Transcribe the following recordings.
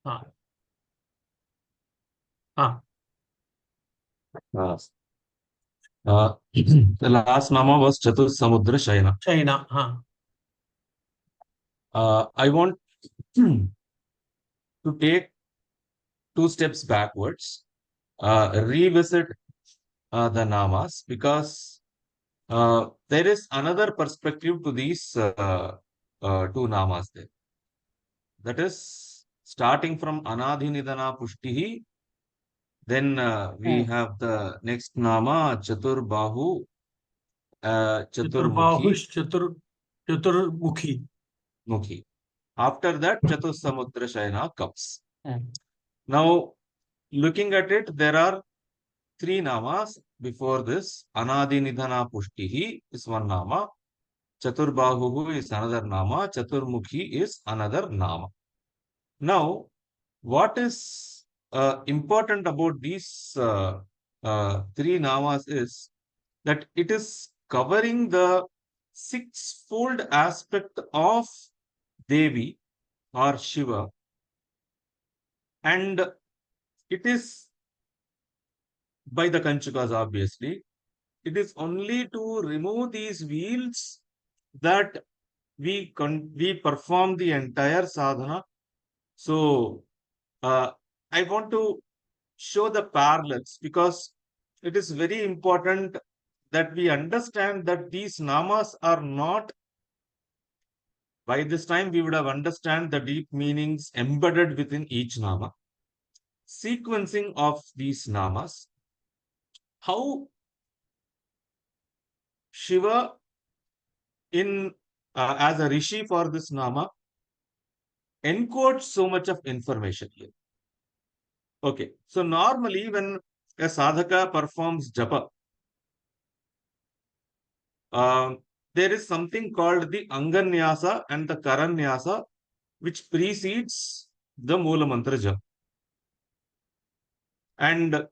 हाँ हाँ Uh, the last nama was Chatur Samudra Shayana. China हाँ I want to take two steps backwards, revisit the namas, because there is another perspective to these two namas there. That is starting from Anadhi Nidana Pushtihi. Then we have the next nama Chatur Bahu, Chaturmukhi, चतुर्बाहुश Chaturmukhi Mukhi. After that, Chatur Samudra Shayana comes. Hmm, Now, looking at it, there are three namas before this. Anadi Nidhana Pushtihi is one nama. Chaturbahu is another nama. Chaturmukhi is another nama. Now, what is important about these three namas is that it is covering the sixfold aspect of Devi or Shiva, and it is by the Kanchukas, obviously. It is only to remove these wheels that we perform the entire sadhana. So I want to show the parallels, because it is very important that we understand that these namas are not, by this time we would have understand the deep meanings embedded within each nama. Sequencing of these namas, how Shiva in as a rishi for this nama encodes so much of information here. Okay, so normally when a sadhaka performs japa, uh, there is something called the Anganyasa and the Karanyasa, which precedes the Mula Mantra japa. And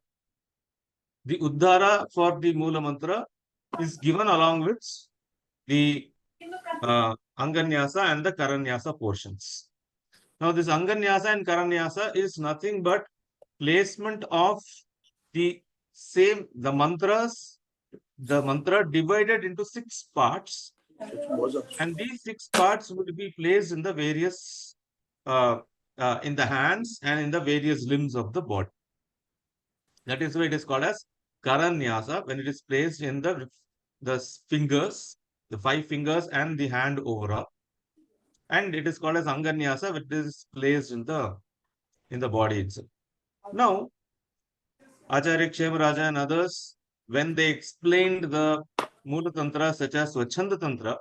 the Uddhara for the Mula Mantra is given along with the Anganyasa and the Karanyasa portions. Now, this Anganyasa and Karanyasa is nothing but placement of the the mantra divided into 6 parts, and these 6 parts would be placed in the various, in the hands and in the various limbs of the body. That is why it is called as Karanyasa, when it is placed in the fingers, the 5 fingers and the hand overall. And it is called as Anganyasa, which is placed in the body itself. Now, Acharya Kshemaraja and others, when they explained the Mula Tantra such as Swachhanda Tantra,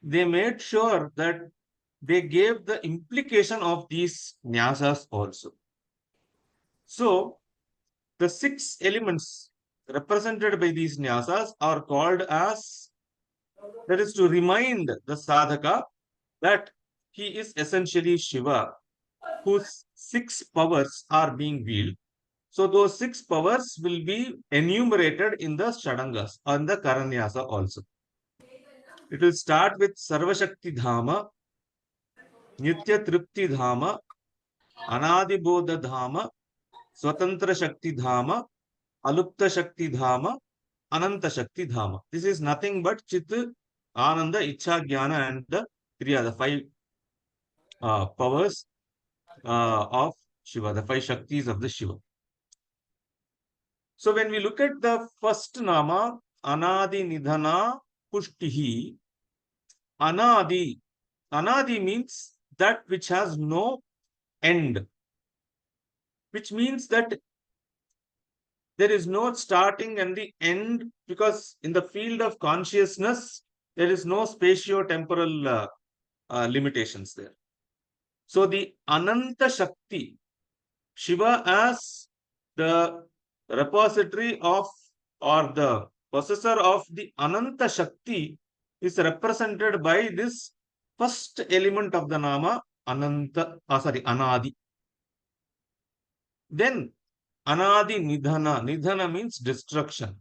they made sure that they gave the implication of these nyasas also. So, the 6 elements represented by these nyasas are called as, that is to remind the sadhaka that he is essentially Shiva, whose 6 powers are being wielded. So those 6 powers will be enumerated in the Shadangas and the Karanyasa also. It will start with Sarvashakti Dhama, Nitya Tripti Dhama, Anadibodha Dhama, Swatantra Shakti Dhama, Alupta Shakti Dhama, Ananta Shakti Dhama. This is nothing but Chit, Ananda, Ichha, Jnana and the Kriya, the 5 powers of Shiva, the 5 Shaktis of the Shiva. So when we look at the first nama, Anadi Nidhana Pushtihi, Anadi. Anadi means that which has no end, which means that there is no starting and the end, because in the field of consciousness, there is no spatio-temporal limitations there. So the Ananta Shakti, Shiva as the repository of, or the possessor of the Ananta Shakti, is represented by this first element of the nama, Anadi. Then Anadi Nidhana. Nidhana means destruction.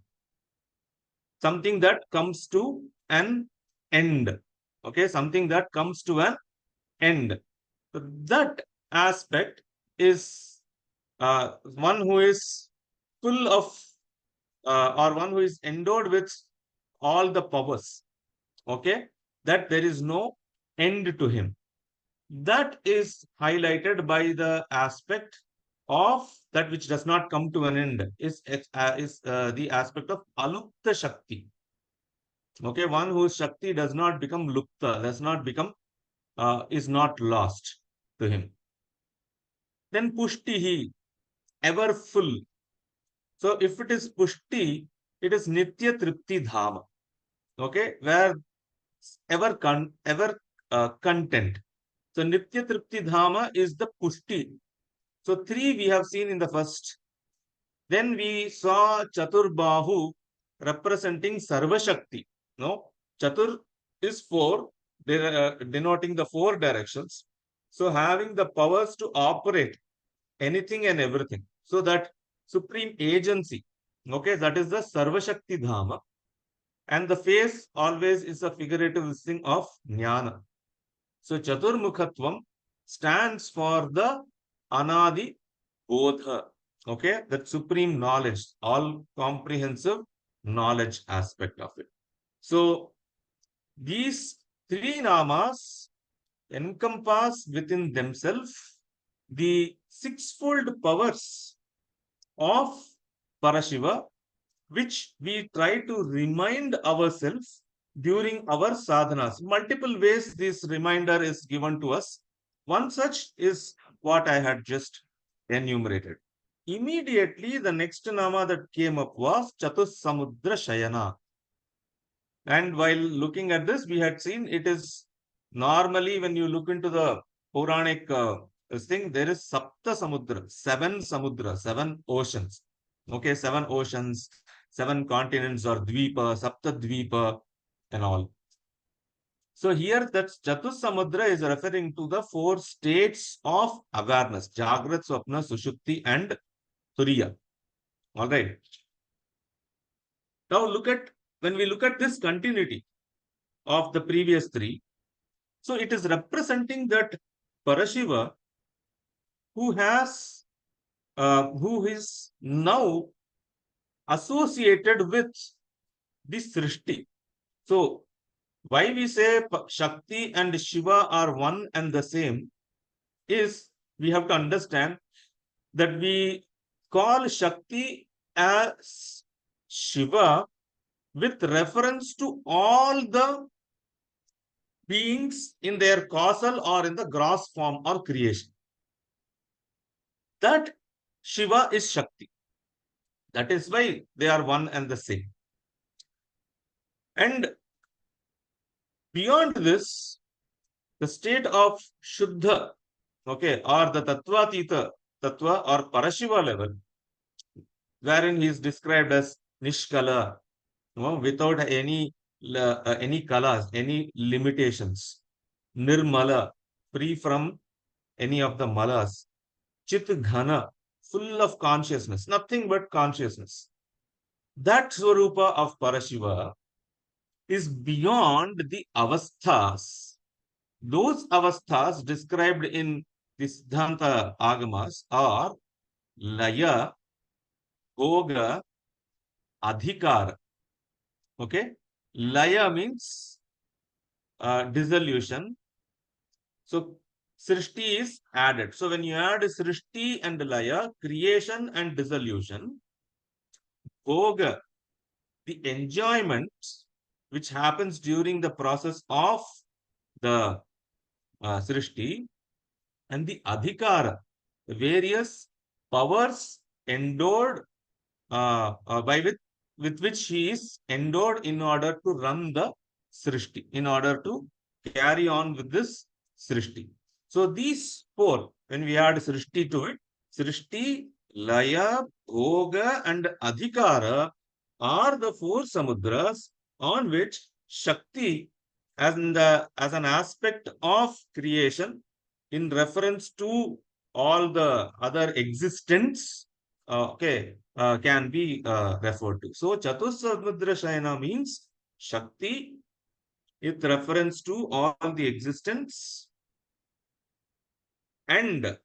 Something that comes to an end. Okay, something that comes to an end. So that aspect is one who is full of or one who is endowed with all the powers. Okay, that there is no end to him. That is highlighted by the aspect of that which does not come to an end is the aspect of alupta shakti. Okay, one whose shakti does not become lupta, does not become is not lost to him. Then pushtihi, ever full. So if it is pushti, it is nitya tripti dhama. Okay, where ever content. So nitya tripti dhama is the pushti. So three we have seen in the first. Then we saw Chaturbahu representing Sarva Shakti. No, Chatur is four, denoting the four directions. So having the powers to operate anything and everything. So that supreme agency. Okay, that is the Sarva Shakti Dhama. And the face always is a figurative thing of Jnana. So Chaturmukhatvam stands for the Anadi Bodha. Okay, that supreme knowledge, all comprehensive knowledge aspect of it. So these three namas encompass within themselves the sixfold powers of Parashiva, which we try to remind ourselves during our sadhanas. Multiple ways this reminder is given to us. One such is what I had just enumerated. Immediately, the next nama that came up was Chatussamudra Shayana. And while looking at this, we had seen it is normally when you look into the Puranic thing, there is Sapta Samudra, seven Samudra, seven oceans. Okay, seven oceans, seven continents or Dvipa, Sapta Dvipa, and all. So here that Chatussamudra is referring to the four states of awareness, Jagrat, Swapna, Sushupti, and Turiya. All right. Now when we look at this continuity of the previous three, so it is representing that Parashiva who is now associated with this Srishti. So why we say Shakti and Shiva are one and the same is we have to understand that we call Shakti as Shiva with reference to all the beings in their causal or in the gross form or creation. That Shiva is Shakti. That is why they are one and the same. And beyond this, the state of Shuddha, okay, or the Tattvatita, Tattva or Parashiva level, wherein he is described as Nishkala, without any kalas, any limitations. Nirmala, free from any of the malas. Chit Ghana, full of consciousness, nothing but consciousness. That Swarupa of Parashiva is beyond the avasthas. Those avasthas described in the Siddhanta Agamas are Laya, Bhoga, Adhikara. Okay? Laya means dissolution. So Srishti is added. So when you add Srishti and Laya, creation and dissolution, Bhoga, the enjoyment which happens during the process of the Srishti, and the Adhikara, the various powers endowed with which he is endowed in order to run the Srishti, in order to carry on with this Srishti. So these four, when we add Srishti to it, Srishti, Laya, Bhoga, and Adhikara are the four samudras on which Shakti, as an aspect of creation, in reference to all the other existence, can be referred to. So Chatussamudra Shayana means Shakti with reference to all the existence, and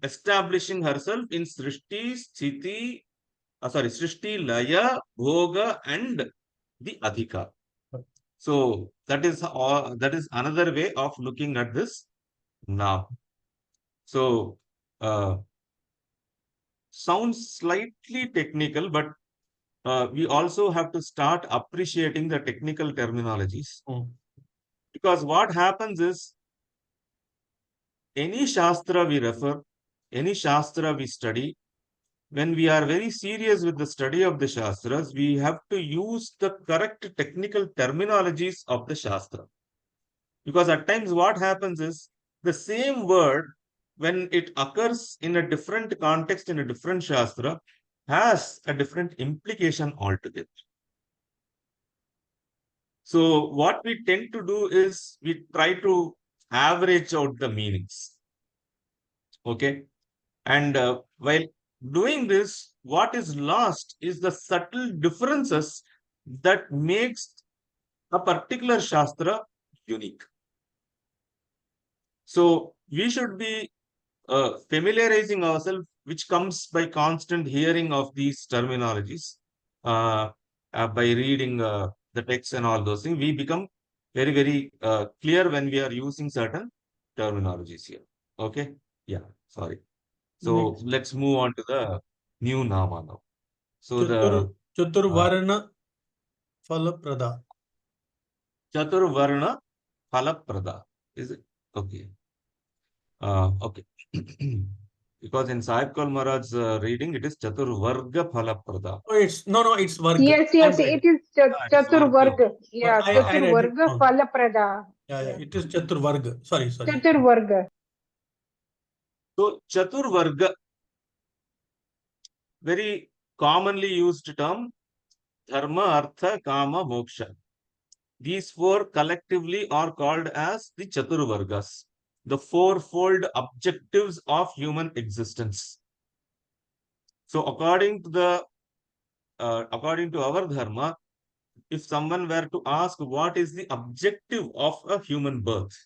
establishing herself in Srishti, Sthiti, Srishti, Laya, Bhoga, and the Adhika. So that is another way of looking at this now. So sounds slightly technical, but we also have to start appreciating the technical terminologies. Because what happens is any Shastra we refer, any Shastra we study, when we are very serious with the study of the Shastras, we have to use the correct technical terminologies of the Shastra. Because at times what happens is the same word, when it occurs in a different context in a different Shastra, has a different implication altogether. So what we tend to do is we try to average out the meanings. Okay. And while doing this, what is lost is the subtle differences that makes a particular Shastra unique. So we should be familiarizing ourselves, which comes by constant hearing of these terminologies, by reading the text and all those things. We become very, very clear when we are using certain terminologies here. Okay. Yeah. Sorry. So Next. let's move on to the new Nama now. So Chaturvarna Phalaprada. Chaturvarna Phalaprada. Is it? Okay. Okay. Because in Sahib Kal Maharaj's reading, it is Chaturvarga Phalaprada. Oh, it's Varga. Yes, I'm yes, right. it is It's Varga. Chaturvarga. But Yeah, I read it Chaturvarga wrong. Phalaprada. Yeah, it is Chaturvarga. Sorry. Chaturvarga. So Chaturvarga, very commonly used term, Dharma, Artha, Kama, Moksha. These four collectively are called as the Chaturvargas, the fourfold objectives of human existence. So according to our dharma, if someone were to ask what is the objective of a human birth,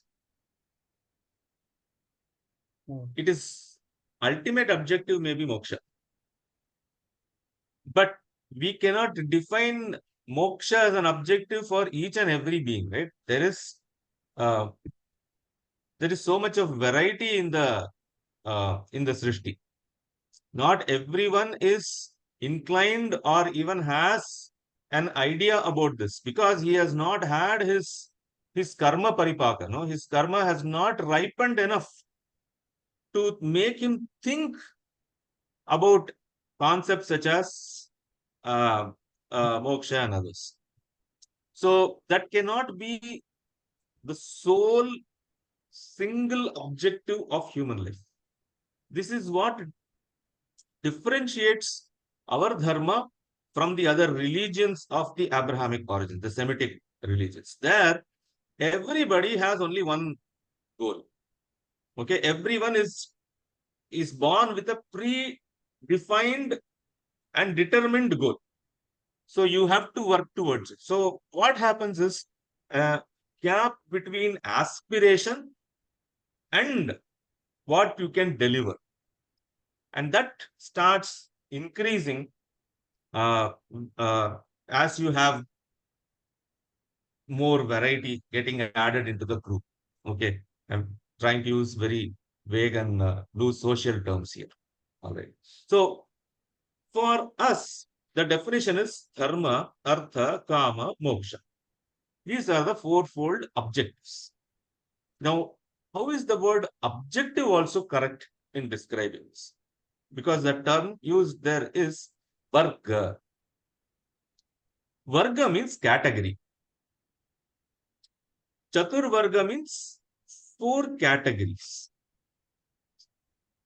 it is ultimate objective may be moksha. But we cannot define moksha as an objective for each and every being, right? There is so much of variety in the Srishti. Not everyone is inclined or even has an idea about this, because he has not had his karma paripaka. No, his karma has not ripened enough to make him think about concepts such as moksha and others. So that cannot be the sole single objective of human life. This is what differentiates our dharma from the other religions of the Abrahamic origin, the Semitic religions. There, everybody has only one goal. Okay, everyone is born with a predefined and determined goal. So you have to work towards it. So what happens is a gap between aspiration and what you can deliver. And that starts increasing as you have more variety getting added into the group. Okay. I'm trying to use very vague and loose social terms here. All right. So for us, the definition is dharma, artha, kama, moksha. These are the fourfold objectives. Now, how is the word objective also correct in describing this? Because the term used there is varga. Varga means category. Chaturvarga means four categories.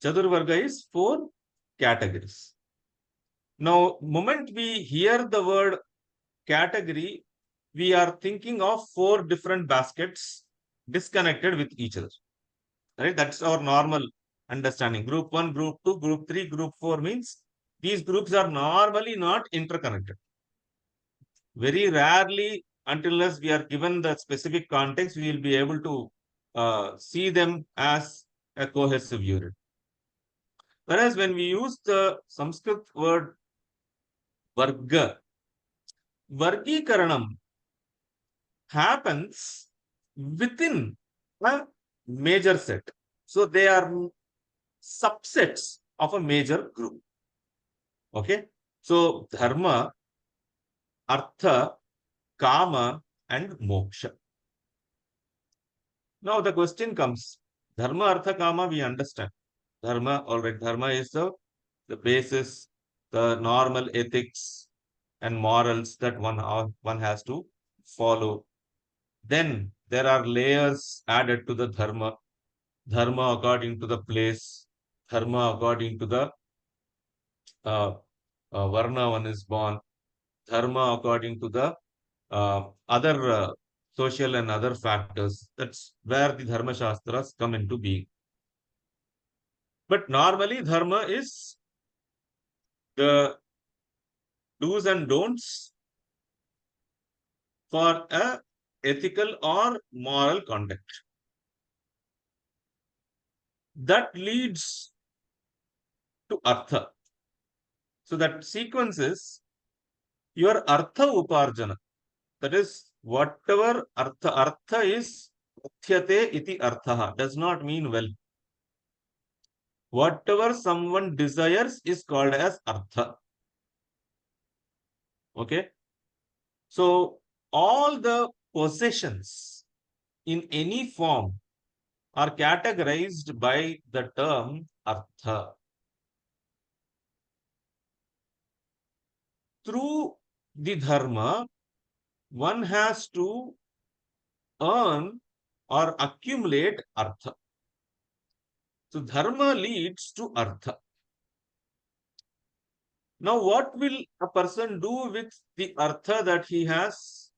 Chaturvarga is four categories. Now, moment we hear the word category, we are thinking of four different baskets disconnected with each other. Right? That's our normal understanding. Group 1, Group 2, Group 3, Group 4 means these groups are normally not interconnected. Very rarely, unless we are given the specific context, we will be able to see them as a cohesive unit. Whereas when we use the Sanskrit word varga, vargikaranam happens within a major set. So they are subsets of a major group. Okay. So dharma, artha, kama, and moksha. Now the question comes, dharma, artha, kama, we understand. Dharma, all right, dharma is the basis, the normal ethics and morals that one has to follow. Then there are layers added to the dharma. Dharma according to the place, dharma according to the uh, varna one is born, dharma according to the other social and other factors. That's where the dharma shastras come into being. But normally dharma is the do's and don'ts for a ethical or moral conduct. That leads to artha. So that sequence is your artha uparjana. That is whatever artha is uthyate iti artha does not mean well. Whatever someone desires is called as artha. Okay. So all the possessions in any form are categorized by the term artha. Through the dharma, one has to earn or accumulate artha. So dharma leads to artha. Now, what will a person do with the artha that he has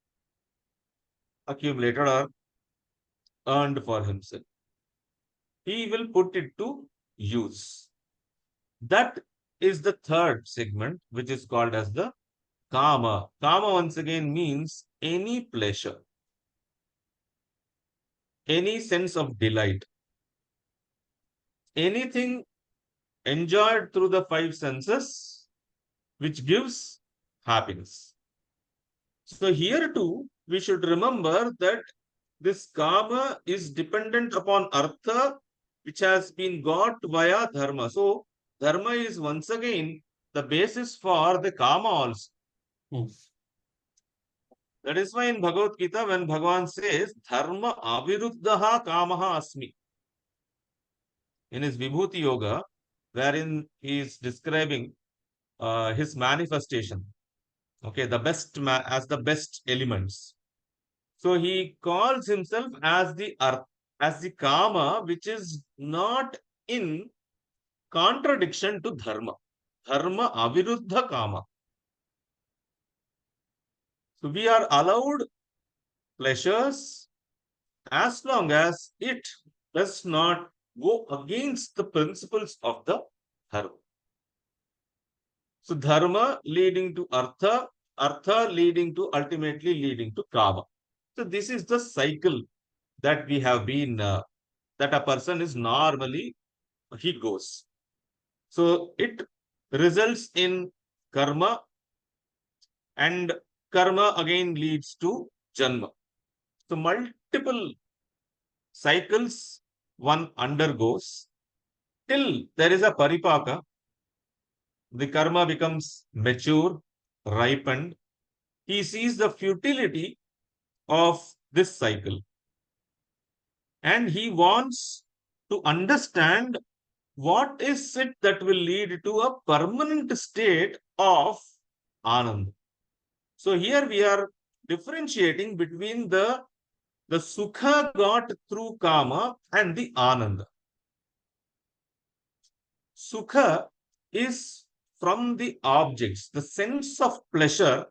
accumulated or earned for himself? He will put it to use. That is the third segment, which is called as the kama. Kama once again means any pleasure, any sense of delight, anything enjoyed through the five senses, which gives happiness. So here too, we should remember that this kama is dependent upon artha, which has been got via dharma. So dharma is once again the basis for the kama also. That is why in Bhagavad Gita, when Bhagavan says, dharma aviruddhaha kamaha asmi, in his Vibhuti Yoga, wherein he is describing his manifestation, okay, the best as the best elements. So he calls himself as the kama, which is not in contradiction to dharma. Dharma aviruddha kama. So we are allowed pleasures as long as it does not go against the principles of the dharma. So dharma leading to artha, artha leading to ultimately leading to kama. So this is the cycle that we have been, that a person is normally, he goes. So it results in karma, and karma again leads to janma. So multiple cycles one undergoes till there is a paripaka. The karma becomes mature, ripened. He sees the futility of this cycle. And he wants to understand what is it that will lead to a permanent state of Anand. So here we are differentiating between the sukha got through kama and the Ananda. Sukha is from the objects, the sense of pleasure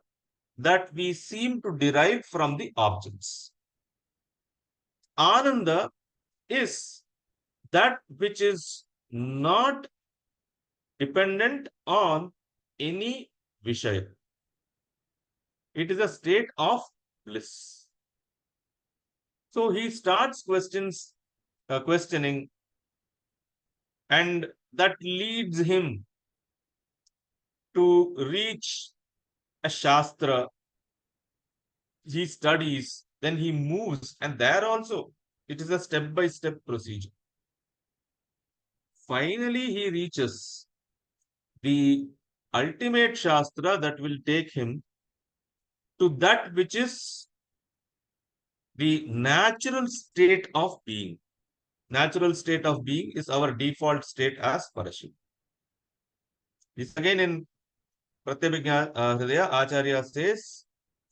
that we seem to derive from the objects. Ananda is that which is not dependent on any vishaya. It is a state of bliss. So he starts questioning, and that leads him to reach a Shastra. He studies, then he moves, and there also it is a step-by-step procedure. Finally, he reaches the ultimate Shastra that will take him to that which is the natural state of being. Natural state of being is our default state as Parashiv. This again in Pratyabhijna Hridaya, Acharya says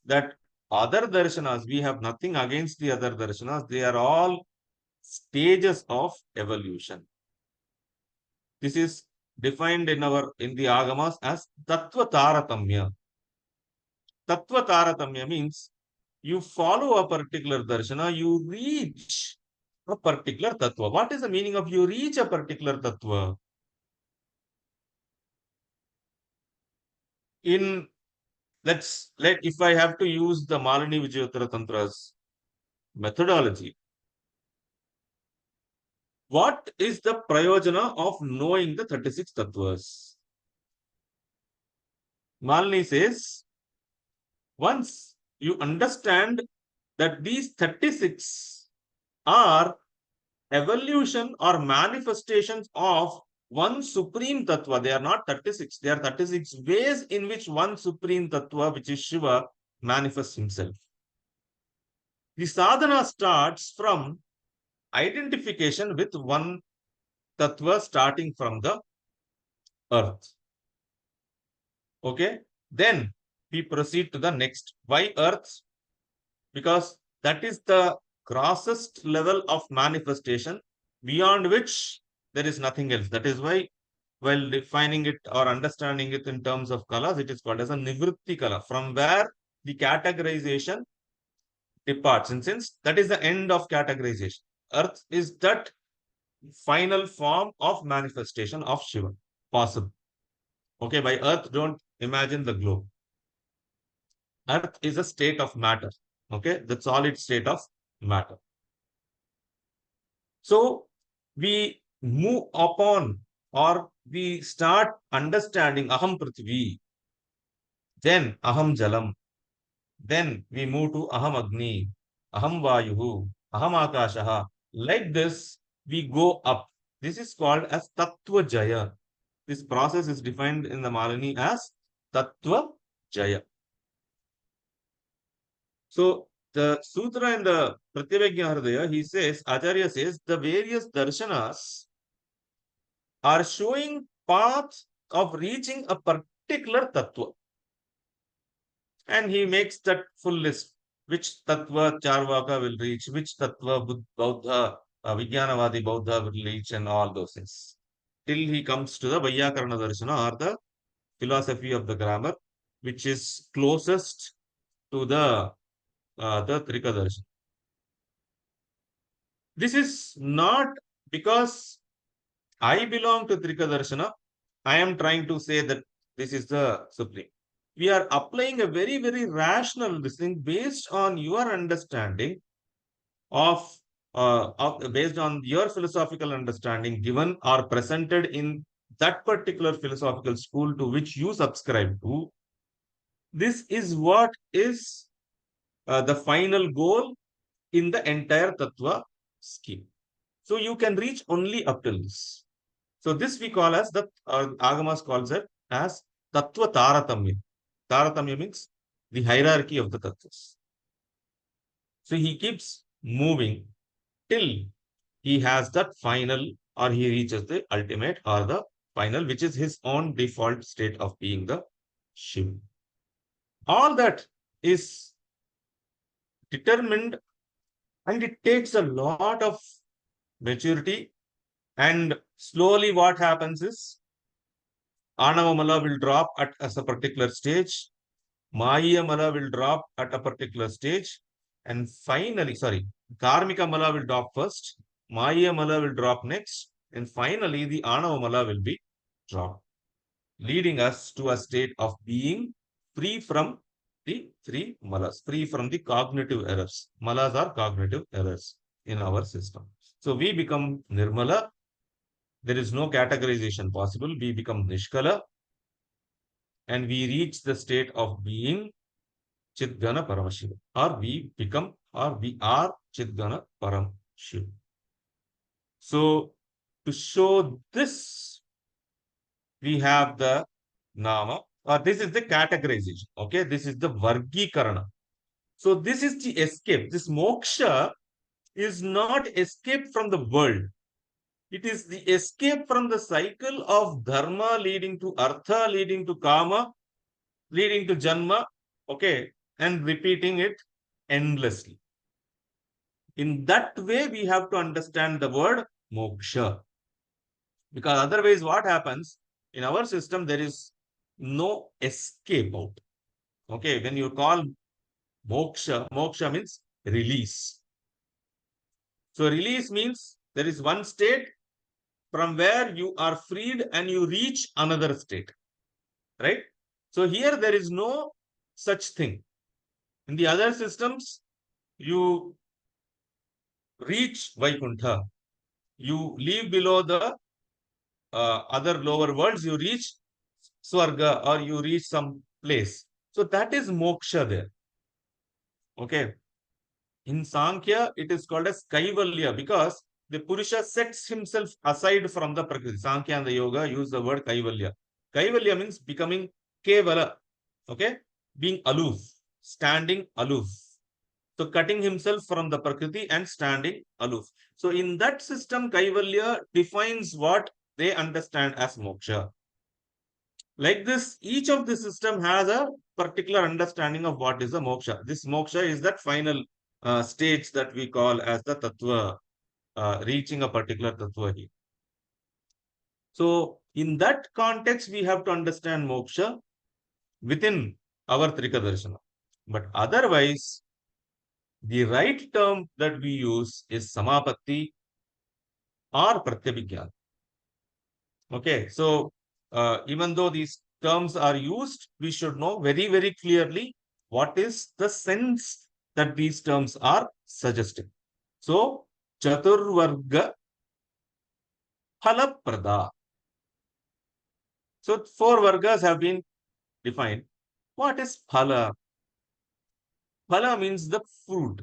that other darshanas, we have nothing against the other darshanas. They are all stages of evolution. This is defined in the Agamas as Tattva Taratamya. Tattva Taratamya means you follow a particular darshana, you reach a particular tattva. What is the meaning of you reach a particular tattva? If I have to use the Malini Vijayottara Tantra's methodology, what is the prayojana of knowing the 36 tattvas? Malini says, once you understand that these 36 are evolution or manifestations of one supreme tattva. They are not 36. They are 36 ways in which one supreme tattva, which is Shiva, manifests himself. The sadhana starts from identification with one tattva starting from the earth. Okay. Then we proceed to the next. Why earth? Because that is the grossest level of manifestation beyond which there is nothing else. That is why, while defining it or understanding it in terms of kalas, it is called as a nivritti kala, from where the categorization departs. And since that is the end of categorization, earth is that final form of manifestation of Shiva possible. Okay, by earth, don't imagine the globe. Earth is a state of matter. Okay, the solid state of matter. So we move upon, or we start understanding Aham Prithvi, then Aham Jalam, then we move to Aham Agni, Aham Vayuhu, Aham Akashaha. Like this, we go up. This is called as Tattva Jaya. This process is defined in the Malini as Tattva Jaya. So the sutra in the Pratyabhijna Hridaya, he says, Acharya says, the various darshanas are showing paths of reaching a particular tattva. And he makes that full list. Which tattva Charvaka will reach, which tattva Buddha, Vijnanavadi Buddha will reach, and all those things. Till he comes to the Vaiyakarana Darshana, or the philosophy of the grammar, which is closest to the Trika Darshana. This is not because I belong to Trika Darshana. I am trying to say that this is the supreme. We are applying a very, very rational thing based on your understanding based on your philosophical understanding given or presented in that particular philosophical school to which you subscribe to. This is what is the final goal in the entire Tattva scheme. So you can reach only up till this. So this we call as Agamas calls it as Tattva Taratamya. Taratamya means the hierarchy of the tattvas. So he keeps moving till he has that final, or he reaches the ultimate or the final, which is his own default state of being the Shiva. All that is determined, and it takes a lot of maturity. And slowly what happens is Anava Mala will drop at a particular stage. Maya Mala will drop at a particular stage. And finally, Karmika Mala will drop first. Maya Mala will drop next. And finally, the Anava Mala will be dropped, leading us to a state of being free from the three malas, free from the cognitive errors. Malas are cognitive errors in our system. So we become Nirmala, there is no categorization possible. We become Nishkala and we reach the state of being Chidgana Paramashiva, or we are Chidgana Paramashiva. So, to show this, we have the Nama, or this is the categorization. Okay, this is the Vargikarana. So, this is the escape. This moksha is not escape from the world. It is the escape from the cycle of dharma leading to artha, leading to kama, leading to janma, okay, and repeating it endlessly. In that way, we have to understand the word moksha. Because otherwise, what happens in our system, there is no escape out. Okay, when you call moksha, moksha means release. So, release means there is one state from where you are freed and you reach another state, right? So here there is no such thing. In the other systems, you reach Vaikuntha, you leave below the other lower worlds, you reach Swarga or you reach some place. So that is moksha there. Okay. In Sankhya, it is called as Kaivalya because the Purusha sets himself aside from the Prakriti. Sankhya and the Yoga use the word Kaivalya. Kaivalya means becoming Kevala, okay? Being aloof, standing aloof. So cutting himself from the Prakriti and standing aloof. So in that system, Kaivalya defines what they understand as moksha. Like this, each of the system has a particular understanding of what is the moksha. This moksha is that final stage that we call as the tattva, reaching a particular tattva here. So, in that context, we have to understand moksha within our Trika Darshana. But otherwise, the right term that we use is samapatti or pratyabhijnana. Okay, so even though these terms are used, we should know very, very clearly what is the sense that these terms are suggesting. So, Chaturvarga Phalaprada. So, 4 vargas have been defined. What is phala? Phala means the fruit,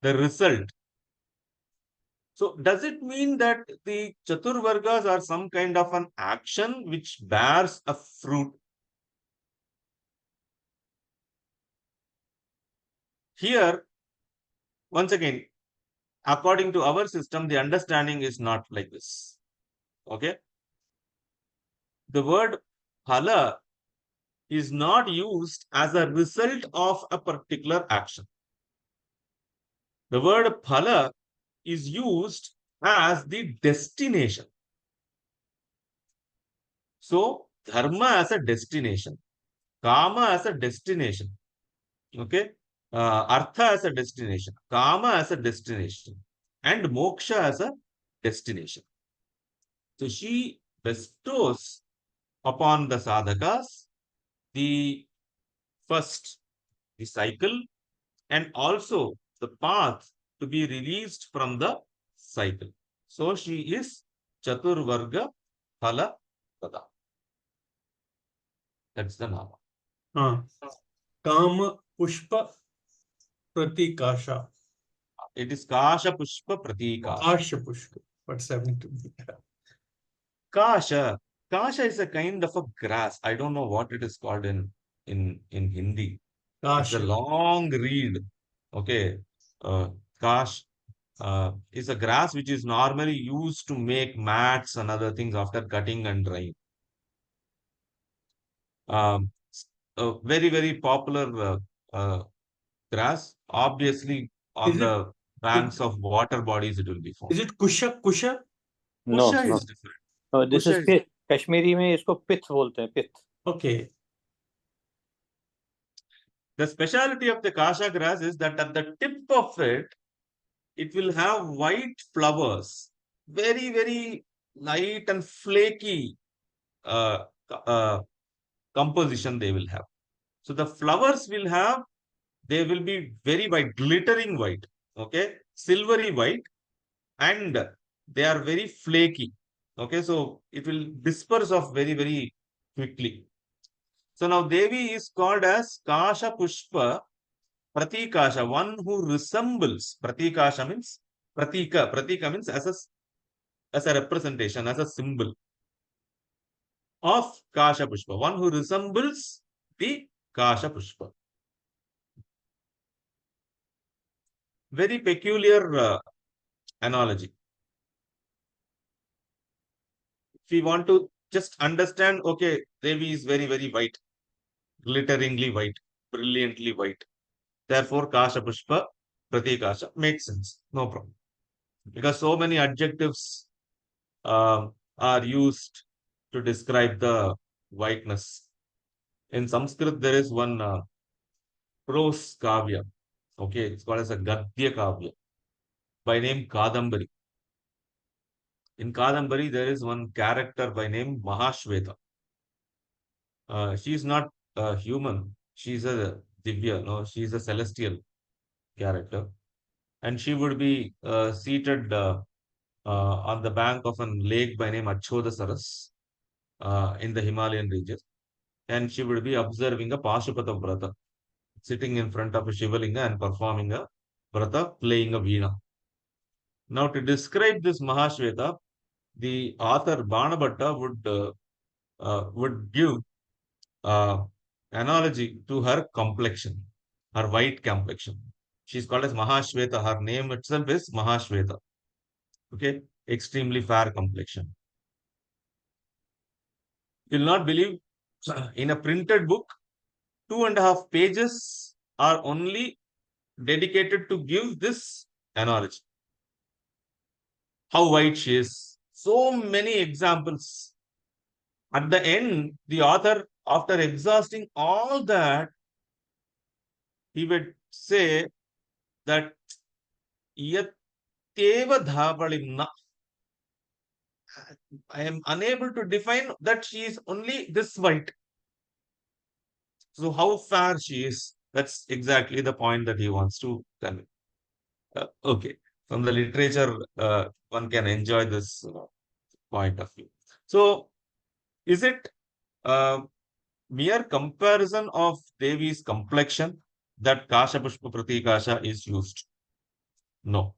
the result. So, does it mean that the Chaturvargas are some kind of an action which bears a fruit? Here, once again, according to our system, the understanding is not like this. Okay? The word phala is not used as a result of a particular action. The word phala is used as the destination. So, dharma as a destination, kama as a destination, okay, artha as a destination, kama as a destination, and moksha as a destination. So, she bestows upon the sadhakas the first, the cycle, and also the path to be released from the cycle. So, she is Chaturvarga Phala Pada. That's the nama. Kama Pushpa Pratikasha. It is Kasha Pushpa Pratikasha. Kasha Pushpa. What's happening to me? Kasha. Kasha is a kind of a grass. I don't know what it is called in Hindi. It's a Kasha. long reed. Okay. Kash is a grass which is normally used to make mats and other things after cutting and drying. A very, very popular grass. Obviously, on the banks of water bodies, it will be found. Is it Kusha? Kusha? No, Kusha no. is different. No, this Kusha is pith. Kashmiri में इसको pith बोलते हैं, pith. Okay. The speciality of the kasha grass is that at the tip of it, it will have white flowers, very, very light and flaky composition they will have. So the flowers will have, they will be very white, glittering white, okay, silvery white, and they are very flaky. Okay, so it will disperse off very, very quickly. So now Devi is called as Kasha Pushpa Pratikasha, one who resembles. Pratikasha means Pratika. Pratika means as a representation, as a symbol of Kasha Pushpa, one who resembles the Kasha Pushpa. Very peculiar analogy. If we want to just understand, okay, Devi is very, very white, glitteringly white, brilliantly white. Therefore, Kasha Pushpa, Pratikasha makes sense. No problem. Because so many adjectives are used to describe the whiteness. In Sanskrit, there is one prose kavya. Okay, it's called as a Gadya kavya by name Kadambari. In Kadambari, there is one character by name Mahashweta. She is not a human. She is a Divya. No, she is a celestial character. And she would be seated on the bank of a lake by name Acchodha Saras in the Himalayan region. And she would be observing a Pashupata Vrata, sitting in front of a Shivalinga and performing a Vrata, playing a Veena. Now, to describe this Mahashweta, the author Banabhatta would give analogy to her complexion, her white complexion. She's called as Mahashweta. Her name itself is Mahashweta. Okay, extremely fair complexion. You'll not believe, in a printed book, 2.5 pages are only dedicated to give this analogy. How white she is. So many examples. At the end, the author, after exhausting all that, he would say that Yatteva Dhabalimna. I am unable to define that she is only this white. So how fair she is, that's exactly the point that he wants to convey. Okay, from the literature, one can enjoy this point of view. So, is it mere comparison of Devi's complexion that Kasha Pushpa Pratikasha is used? No.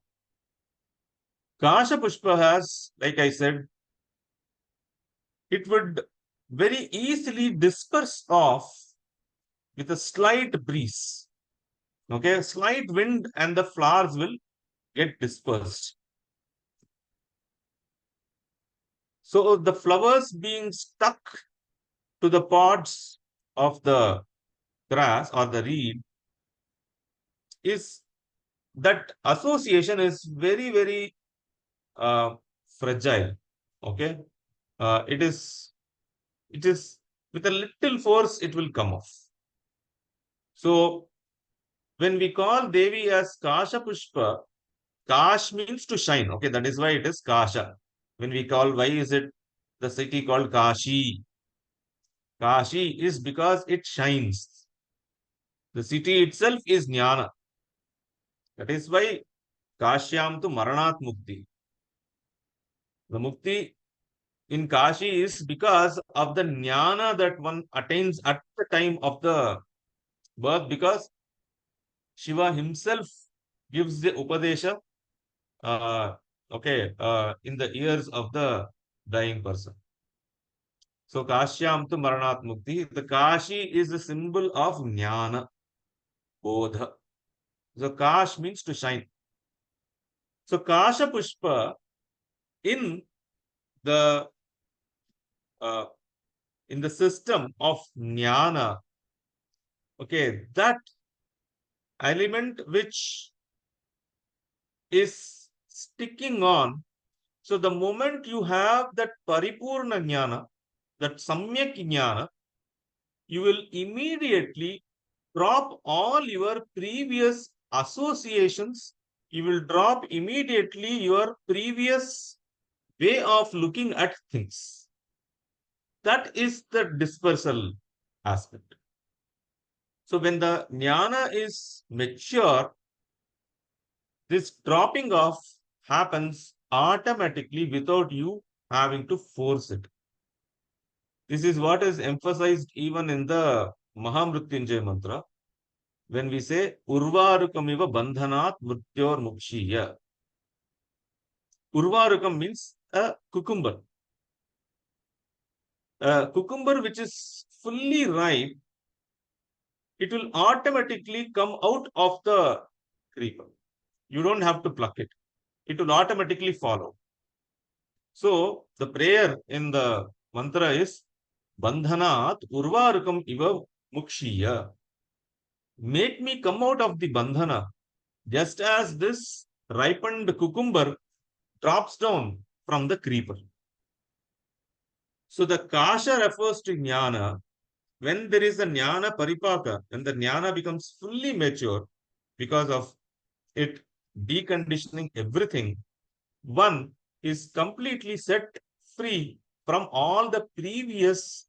Kasha Pushpa has, like I said, it would very easily disperse off with a slight breeze. Okay, a slight wind and the flowers will get dispersed. So the flowers being stuck to the pods of the grass or the reed is, that association is very, very fragile. Okay, it is with a little force it will come off. So when we call Devi as Kasha Pushpa, Kash means to shine. Okay, that is why it is Kasha. When we call, why is it the city called Kashi? Kashi is because it shines. The city itself is Jnana. That is why Kashyam tu Maranat Mukti. The Mukti in Kashi is because of the Jnana that one attains at the time of the birth, because Shiva himself gives the Upadesha in the ears of the dying person. So Kashyam tu Maranat Mukti. The Kashi is the symbol of Jnana, Bodha. So Kash means to shine. So Kasha Pushpa in the system of Jnana, okay, that element which is sticking on. So the moment you have that Paripurna Jnana, that Samyak Jnana, you will immediately drop all your previous associations. You will drop immediately your previous way of looking at things. That is the dispersal aspect. So when the jnana is mature, this dropping off happens automatically without you having to force it. This is what is emphasized even in the Mahamrutyunjaya mantra. When we say Urvarukamiva bandhanat mrityor mukshiya. Urvarukam means a cucumber. A cucumber which is fully ripe, it will automatically come out of the creeper. You don't have to pluck it. It will automatically follow. So the prayer in the mantra is Bandhanat Urvarukam Iva Mukshiya. Make me come out of the bandhana, just as this ripened cucumber drops down from the creeper. So the kasha refers to jnana. When there is a jnana paripaka, when the jnana becomes fully mature because of it deconditioning everything, one is completely set free from all the previous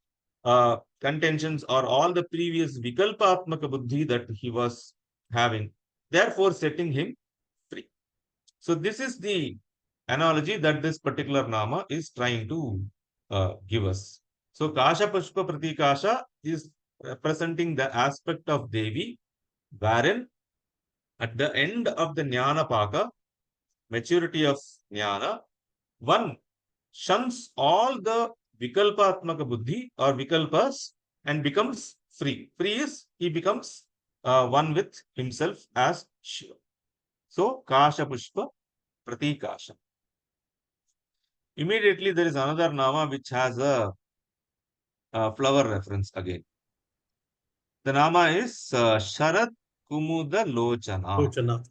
contentions or all the previous vikalpatmaka buddhi that he was having, therefore setting him free. So this is the analogy that this particular nama is trying to give us. So Kasha Pushpa Pratikasha is representing the aspect of Devi, wherein at the end of the Jnana Paka, maturity of Jnana, one shuns all the Vikalpatmaka Buddhi or Vikalpas and becomes free. Free is he becomes one with himself as Shiva. So Kasha Pushpa Pratikasha. Immediately there is another nama which has a flower reference again. The nama is Sharat Kumuda Lochana. Lochana.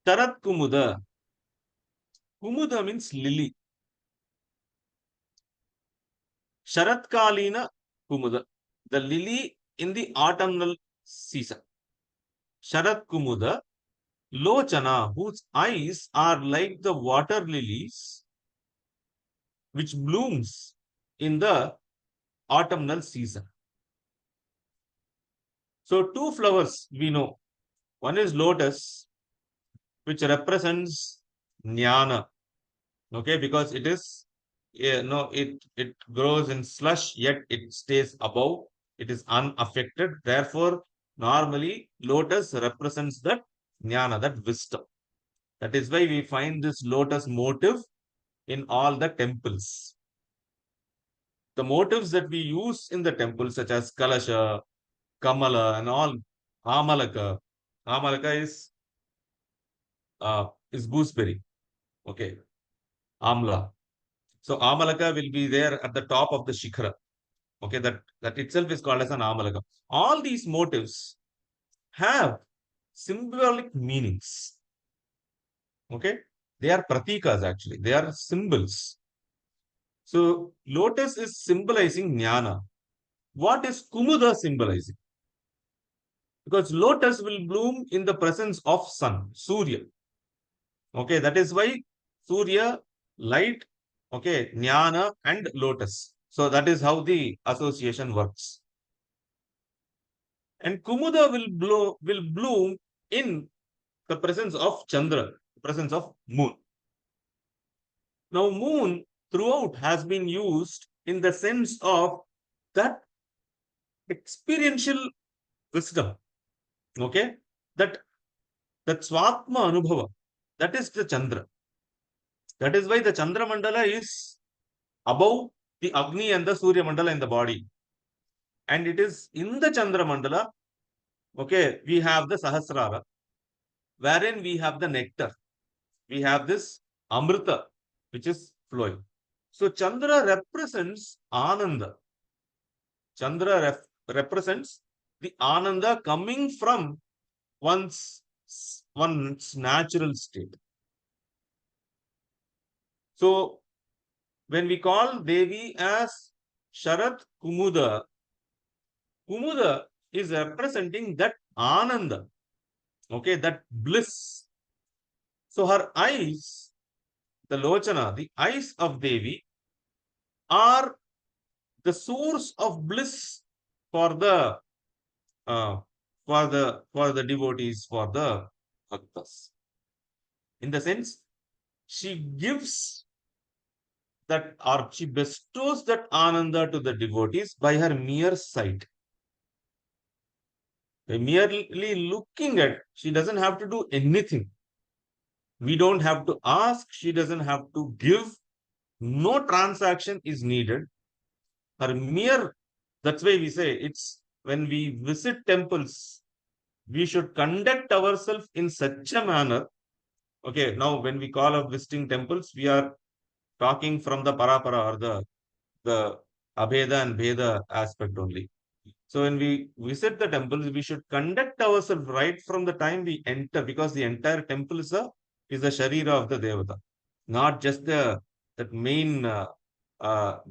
Sharat Kumuda. Kumuda means lily. Sharatkalina Kumuda. The lily in the autumnal season. Sharat Kumuda Lochana, whose eyes are like the water lilies which blooms in the autumnal season. So two flowers we know. One is lotus, which represents jnana. Okay, because it is it grows in slush, yet it stays above. It is unaffected. Therefore, normally lotus represents that jnana, that wisdom. That is why we find this lotus motive in all the temples. The motives that we use in the temples, such as Kalasha, Kamala, and all, Amalaka. Amalaka is gooseberry. Okay. Amla. So Amalaka will be there at the top of the Shikhara. Okay, that itself is called as an Amalaka. All these motives have symbolic meanings. Okay, they are pratikas actually. They are symbols. So lotus is symbolizing jnana. What is Kumuda symbolizing? Because lotus will bloom in the presence of sun, Surya. Okay, that is why Surya, light, okay, jnana and lotus. So that is how the association works. And Kumuda will bloom in the presence of Chandra, the presence of moon. Now, moon throughout has been used in the sense of that experiential wisdom. Okay, that Swatma Anubhava, that is the Chandra. That is why the Chandra Mandala is above the Agni and the Surya Mandala in the body. And it is in the Chandra Mandala, okay, we have the Sahasrara, wherein we have the nectar. We have this Amrita, which is flowing. So Chandra represents Ananda. Chandra represents the Ananda coming from one's natural state. So when we call Devi as Sharat Kumuda, Kumuda is representing that Ananda, okay, that bliss. So her eyes, the Lochana, the eyes of Devi, are the source of bliss for the devotees, for the bhaktas. In the sense, she gives that, or she bestows that ananda to the devotees by her mere sight. By merely looking at, she doesn't have to do anything. We don't have to ask, she doesn't have to give. No transaction is needed. Her mere, that's why we say it's when we visit temples, we should conduct ourselves in such a manner. Okay, now when we call up visiting temples, we are talking from the parapara or the abheda and bheda aspect only. So when we visit the temples, we should conduct ourselves right from the time we enter, because the entire temple is the sharira of the devata, not just the that main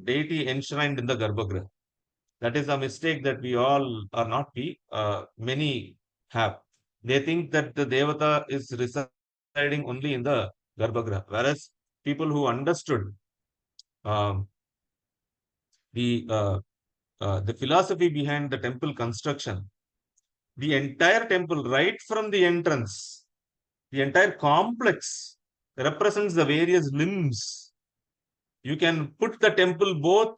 deity enshrined in the garbhagriha. That is a mistake that we all, or not we, many have. They think that the devata is residing only in the garbhagriha, whereas people who understood um, the philosophy behind the temple construction, the entire temple, right from the entrance, the entire complex represents the various limbs. You can put the temple both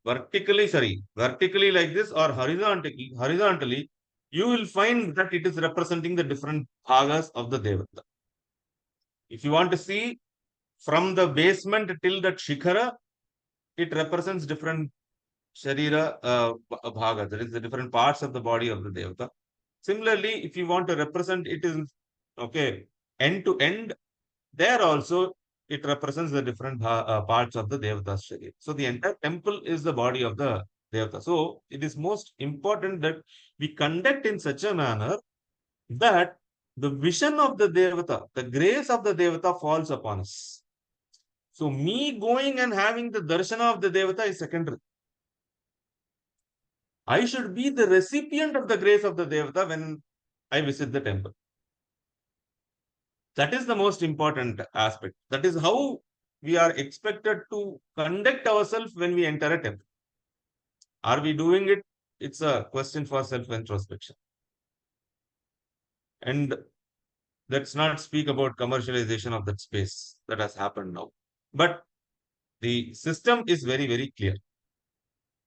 vertically like this, or horizontally, you will find that it is representing the different bhagas of the devata. If you want to see from the basement till that shikhara, it represents different sharira bhaga, that is the different parts of the body of the devata. Similarly, if you want to represent it in, okay, end to end, there also it represents the different parts of the devata's sharira. So the entire temple is the body of the devata. So it is most important that we conduct in such a manner that the vision of the devata, the grace of the devata falls upon us. So me going and having the darshana of the devata is secondary. I should be the recipient of the grace of the devata when I visit the temple. That is the most important aspect. That is how we are expected to conduct ourselves when we enter a temple. Are we doing it? It's a question for self-introspection. And let's not speak about commercialization of that space that has happened now. But the system is very, very clear.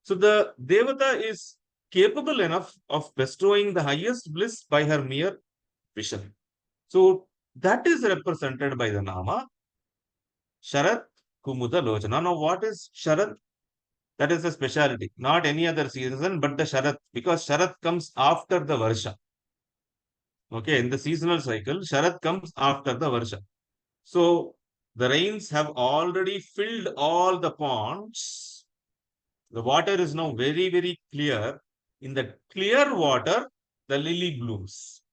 So the devata is capable enough of bestowing the highest bliss by her mere vision. So that is represented by the Nama Sharat Kumuda Lochana. Now, what is Sharat? That is a speciality, not any other season, but the Sharat, because Sharat comes after the Varsha. Okay, in the seasonal cycle, Sharat comes after the Varsha. So the rains have already filled all the ponds. The water is now very, very clear. In the clear water, the lily blooms.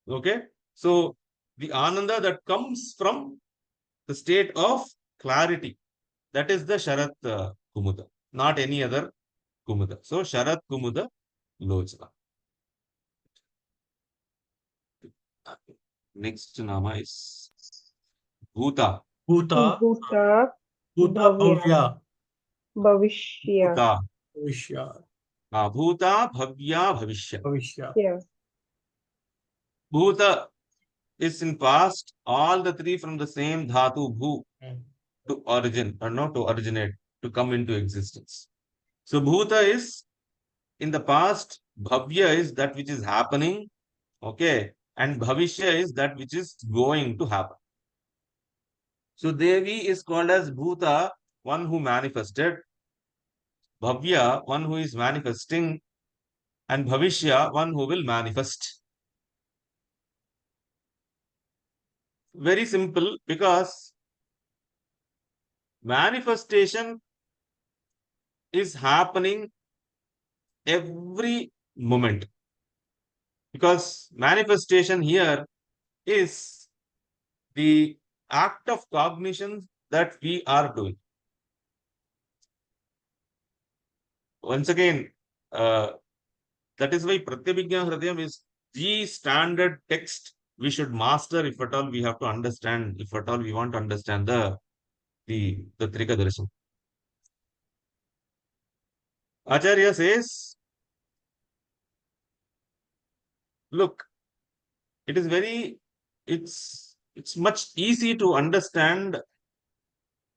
Okay, so the Ananda that comes from the state of clarity, that is the Sharat Kumuda, not any other Kumuda. So Sharat Kumuda Lochana. Next Nama is Bhuta. Bhuta, Bhuta Bhuta Bhavya, Bhavishya. Bhuta. Bhavishya, Bhuta Bhavya Bhavishya. Bhavishya. Yeah. Bhuta is in past, all the three from the same dhatu bhu, to origin, or not to originate, to come into existence. So Bhuta is in the past, Bhavya is that which is happening, okay, and Bhavishya is that which is going to happen. So Devi is called as Bhuta, one who manifested, Bhavya, one who is manifesting, and Bhavishya, one who will manifest. Very simple, because manifestation is happening every moment. Because manifestation here is the act of cognition that we are doing. Once again, that is why Pratyabhijna Hridayam is the standard text we should master if at all we have to understand, if at all we want to understand the Trika Darshan. Acharya says, look, it's it's much easy to understand,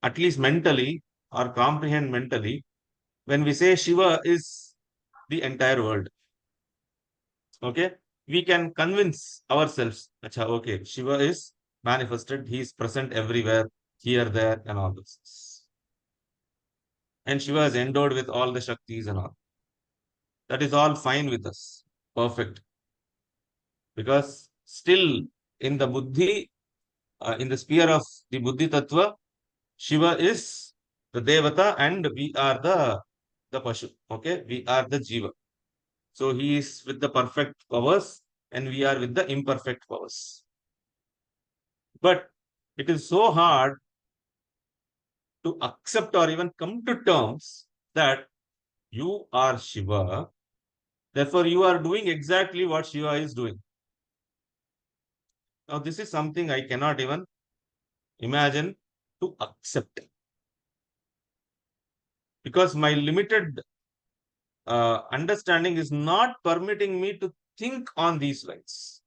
at least mentally, or comprehend mentally, when we say Shiva is the entire world. Okay, we can convince ourselves, Acha, okay, Shiva is manifested, he is present everywhere, here, there, and all this. And Shiva is endowed with all the Shaktis and all. That is all fine with us. Perfect. Because still in the Buddhi, in the sphere of the Buddhi Tattva, Shiva is the Devata and we are the Pashu. Okay, we are the Jiva. So he is with the perfect powers and we are with the imperfect powers. But it is so hard to accept or even come to terms that you are Shiva. Therefore, you are doing exactly what Shiva is doing. Now, this is something I cannot even imagine to accept. Because my limited understanding is not permitting me to think on these lines.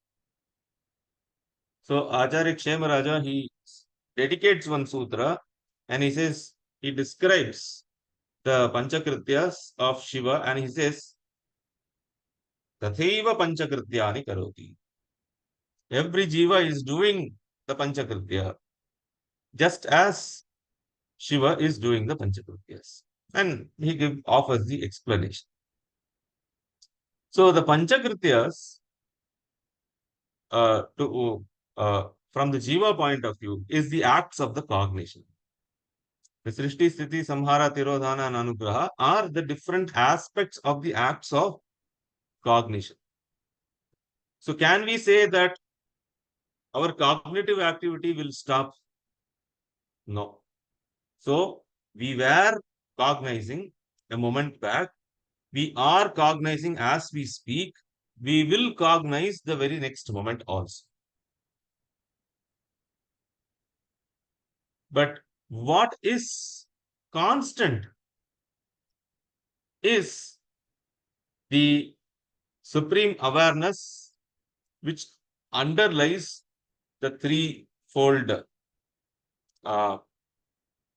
So Acharya Kshemaraja, he dedicates one sutra and he says, he describes the Panchakrityas of Shiva and he says, Tathaiva Panchakrityani Karoti. Every Jiva is doing the Panchakritya just as Shiva is doing the Panchakrityas. And he offers the explanation. So the Panchakrityas, from the Jiva point of view, is the acts of the cognition. The Srishti, Sthiti, Samhara, Tirodhana, and Anugraha are the different aspects of the acts of cognition. So can we say that our cognitive activity will stop? No. So we were cognizing a moment back. We are cognizing as we speak. We will cognize the very next moment also. But what is constant is the supreme awareness which underlies the threefold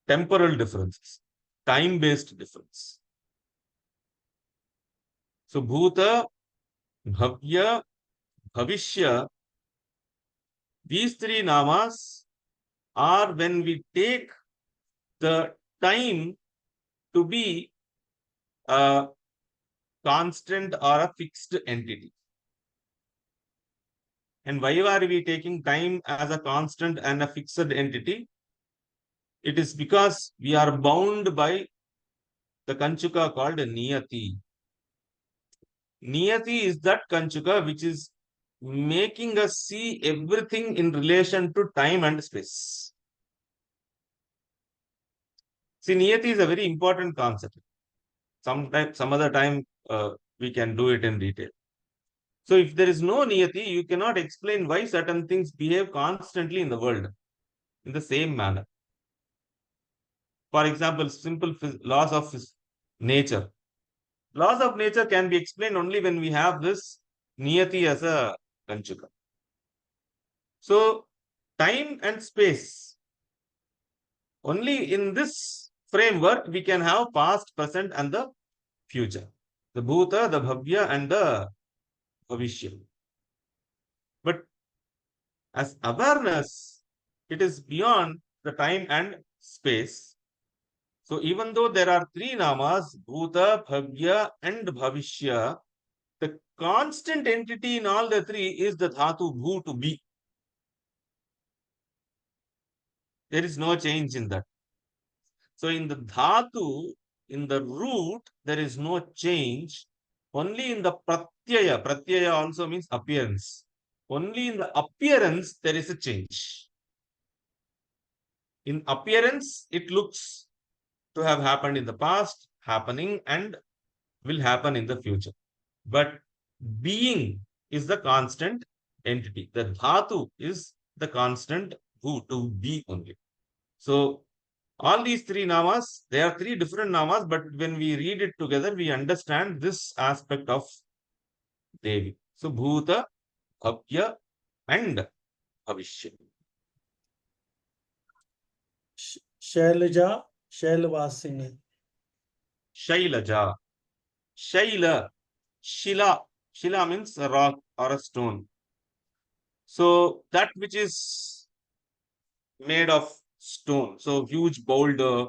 temporal differences, time-based difference. So, Bhuta, Bhavya, Bhavishya, these three namas are when we take the time to be a constant or a fixed entity. And why are we taking time as a constant and a fixed entity? It is because we are bound by the Kanchuka called Niyati. Niyati is that Kanchuka which is making us see everything in relation to time and space. See, Niyati is a very important concept. Some other time we can do it in detail. So if there is no Niyati, you cannot explain why certain things behave constantly in the world in the same manner. For example, simple laws of nature. Laws of nature can be explained only when we have this Niyati as a Kanchuka. So, time and space. Only in this framework we can have past, present, and the future. The Bhuta, the Bhavya, and the Bhavishya. But as awareness, it is beyond the time and space. So even though there are three namas, Bhuta, Bhavya, and Bhavishya, the constant entity in all the three is the Dhatu Bhu, to be. There is no change in that. So in the Dhatu, in the root, there is no change. Only in the Pratyaya, Pratyaya also means appearance. Only in the appearance, there is a change. In appearance, it looks to have happened in the past, happening, and will happen in the future. But being is the constant entity. The dhatu is the constant who, to be only. So all these three namas, they are three different namas, but when we read it together, we understand this aspect of Devi. So Bhuta, Bhavya, and Bhavishya. Shailaja, Shailvasini. Shailaja. Shaila. Shila. Shila means a rock or a stone. So that which is made of stone. So huge boulder.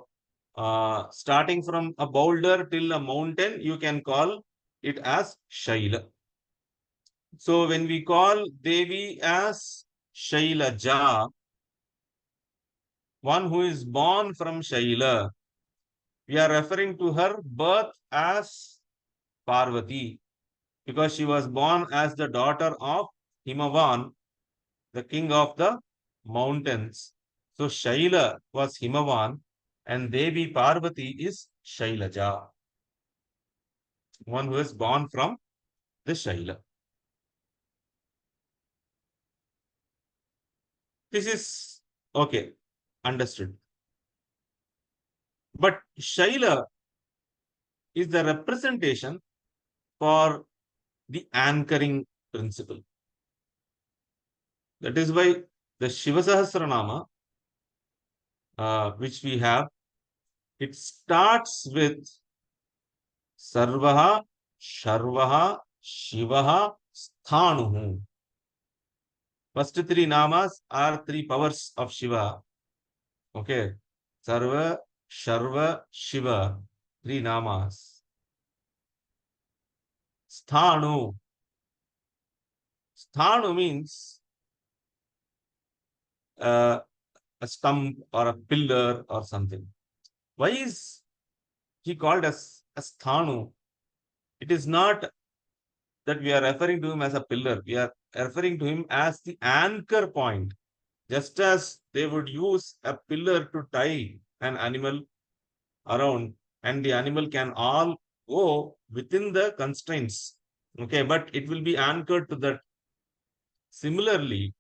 Starting from a boulder till a mountain, you can call it as Shaila. So when we call Devi as Shailaja, one who is born from Shaila, we are referring to her birth as Parvati, because she was born as the daughter of Himavan, the king of the mountains. So Shaila was Himavan and Devi Parvati is Shailaja, one who is born from the Shaila. This is okay, understood. But Shaila is the representation for the anchoring principle. That is why the Shiva Sahasranama, which we have, it starts with Sarvaha, Sharvaha, Shivaha, Sthanuhu. First three namas are three powers of Shiva. Okay. Sarva, Sharva, Shiva. Three namas. Sthanu. Sthanu means a stump or a pillar or something. Why is he called as a Sthanu? It is not that we are referring to him as a pillar. We are referring to him as the anchor point. Just as they would use a pillar to tie an animal around, and the animal can all go within the constraints. Okay, but it will be anchored to that. Similarly,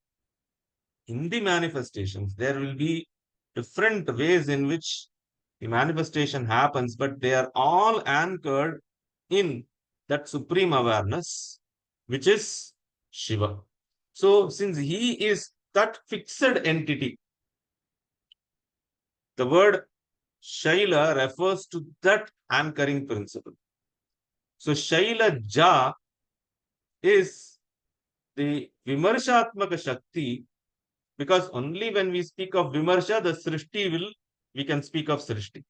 in the manifestations, there will be different ways in which the manifestation happens, but they are all anchored in that supreme awareness, which is Shiva. So, since he is that fixed entity, the word Shaila refers to that anchoring principle. So, Shaila Ja is the Vimarshatmaka Shakti, because only when we speak of Vimarsha, the Srishti we can speak of Srishti.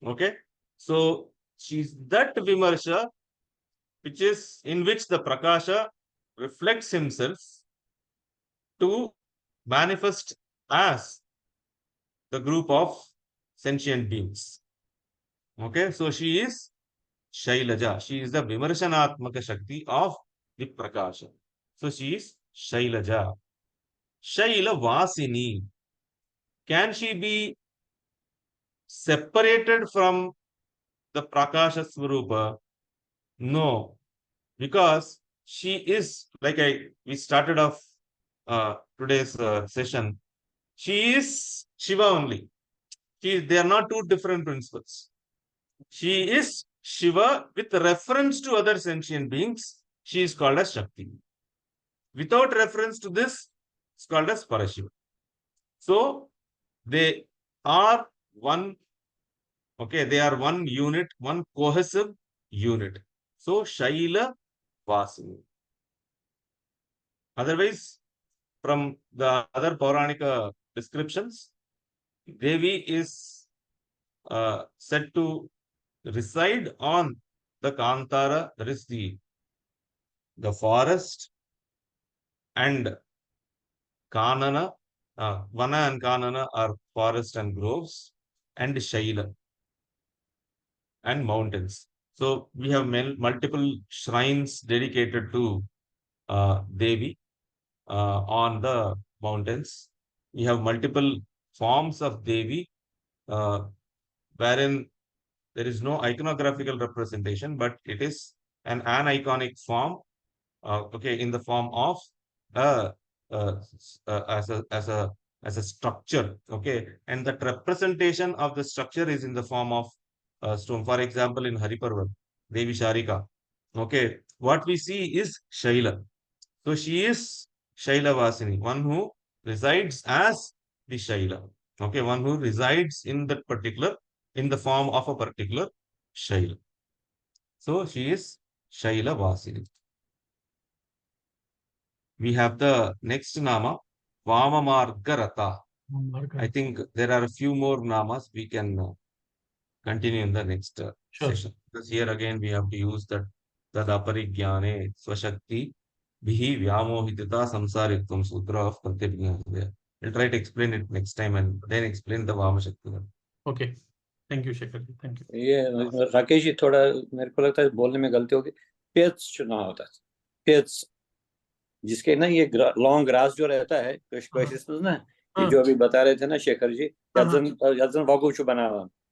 Okay? So, she's that Vimarsha, which is in which the Prakasha reflects himself to manifest as the group of sentient beings. Okay, so she is Shailaja. She is the Vimarshanatmaka Shakti of the Prakasha. So she is Shailaja. Shaila Vasini. Can she be separated from the Prakasha Swarupa? No, because she is, like we started off today's session, she is Shiva only. They are not two different principles. She is Shiva with reference to other sentient beings. She is called as Shakti. Without reference to this, it's called as Parashiva. So, they are one, okay, they are one unit, one cohesive unit. So, Shaila Vasini. Otherwise, from the other Pauranika descriptions, Devi is said to reside on the Kantara, that is the forest, and Kanana, Vana and Kanana are forest and groves, and Shaila and mountains. So we have multiple shrines dedicated to Devi on the mountains. We have multiple forms of Devi, wherein there is no iconographical representation, but it is an iconic form, okay, in the form of as a structure, okay, and that representation of the structure is in the form of stone. For example, in Hariparvat, Devi Sharika, okay, what we see is Shaila. So she is Shaila Vasini, one who resides as the Shaila. Okay, one who resides in that particular, in the form of a particular Shaila. So she is Shaila Vasini. We have the next Nama, Vamamargarata. I think there are a few more Namas we can continue in the next session. Because here again we have to use that Tadaparigyane Swashakti Vihi Vyamohitita Samsaritvam Sutra of Pratyabhyana. We'll try to explain it next time and then explain the Vamashakti. Okay. Thank you, Shekhar ji. Thank you. ये राकेश जी थोड़ा मेरे को लगता है बोलने में गलती होगी, पेट्स चुना होता है, पेट्स जिसके ना ये लॉन्ग ग्रास जो रहता है ना, ये जो अभी बता रहे थे ना शेखर जी, यजन वागुचु बना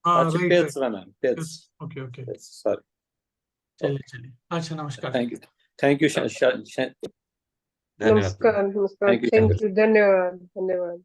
पेट्स बना पेट्स. Okay, okay. सॉरी. चलिए. अच्छा, नमस्कार. Thank you. धन्यवाद. नमस्कार. Thank you. Thank you. धन्यवाद.